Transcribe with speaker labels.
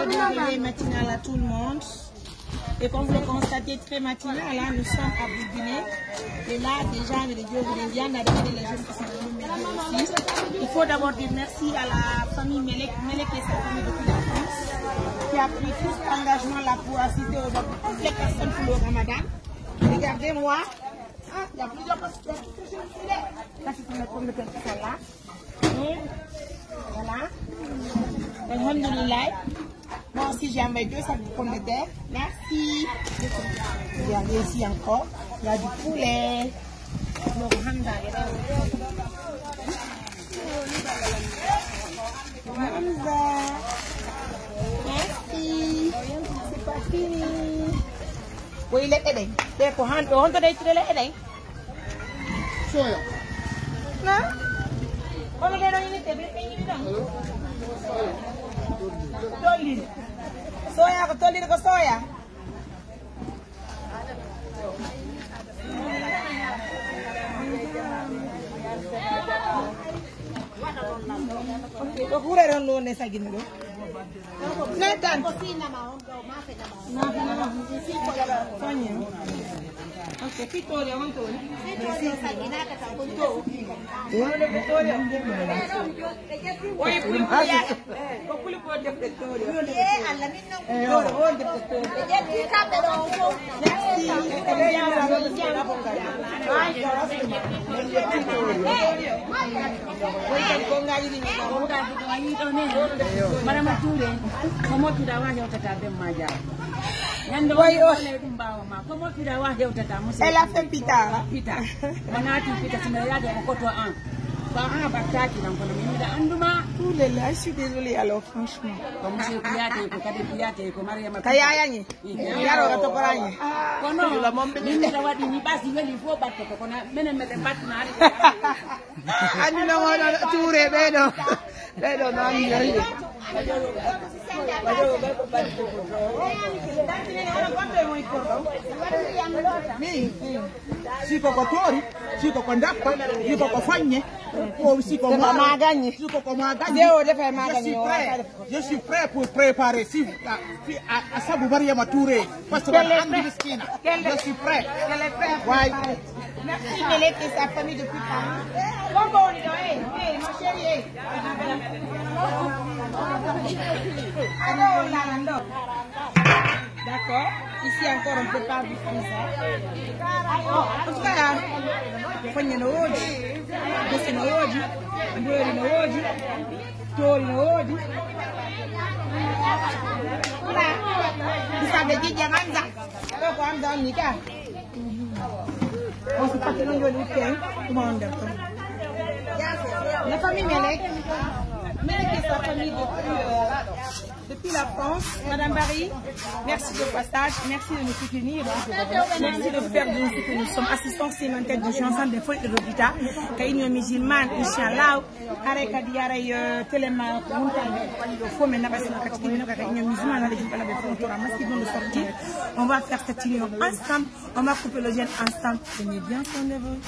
Speaker 1: du réveil matinal à tout le monde. Et comme vous le constatez, très matinal, là, nous sommes à Bourguinet. Et là, déjà, les dieux viennent d'arriver, les jeunes qui sont venus m'aider aussi. Il faut d'abord dire merci à la famille Melek et sa famille depuis la France, qui a pris tout cet engagement là pour assister aujourd'hui toutes les personnes pour le Ramadan. Regardez-moi. Ah, il y a plusieurs personnes. Là, c'est pour les pommes de terre qui sont là. Et voilà. Alhamdulillah. Moi aussi, j'ai envoyé 2 sacs de pommes de terre. Merci. Regardez ici encore. Il y a du poulet. Merci. C'est pas fini. Oui, il est aidé. C'est pour rentrer. On te dit qu'il est aidé. Soya. Non? Comment est-ce que tu Tolli. Soya ko tolli ko soya. Okay, ko kure ron lo ne sa ginno. Netan. Ok, Vittoria, quanto? Vittoria, sanguinata, quanto? Vittoria. Oi, Vittoria. Kokuli ko def Vittoria. Alla minno. Oh, def Vittoria. Devi capere un po'. Sì, elle a fait pita. Pita. Je suis désolée alors franchement.
Speaker 2: Siko kwa tori, siko kwa ndapa, siko kwa fanye, siko kwa maganye, siko kwa maganye. Je suis prêt pour préparer si à sabu bari ya mature parce que je suis prêt. Ouais.
Speaker 1: Merci Melek et sa famille depuis Paris. Bon, ma chérie. D'accord. Ici encore on prépare du frisson. En tout cas là, fagné no hoje, doce no hoje, doeri no hoje, tori no hoje. Voilà. Vous savez qui est Ramza? Donc Ramza Nika. On se passe dans le week-end. Comment on dit? La famille Melek. Melek et sa famille depuis la France. Madame Barry, merci de passage, merci de nous soutenir. Merci de faire de nous soutenir. Nous sommes assistants sémentaires de Jansan de Foy et Rodita. Kaïnyo musulman, Inch'Allah. Areka diaray telema fo mais nabasi na katiki na kaïnyo musulman na l'équipe la befotora masque vont le sortir. On va faire cette union ensemble. On va couper le gène ensemble. Tenez bien soin de vous.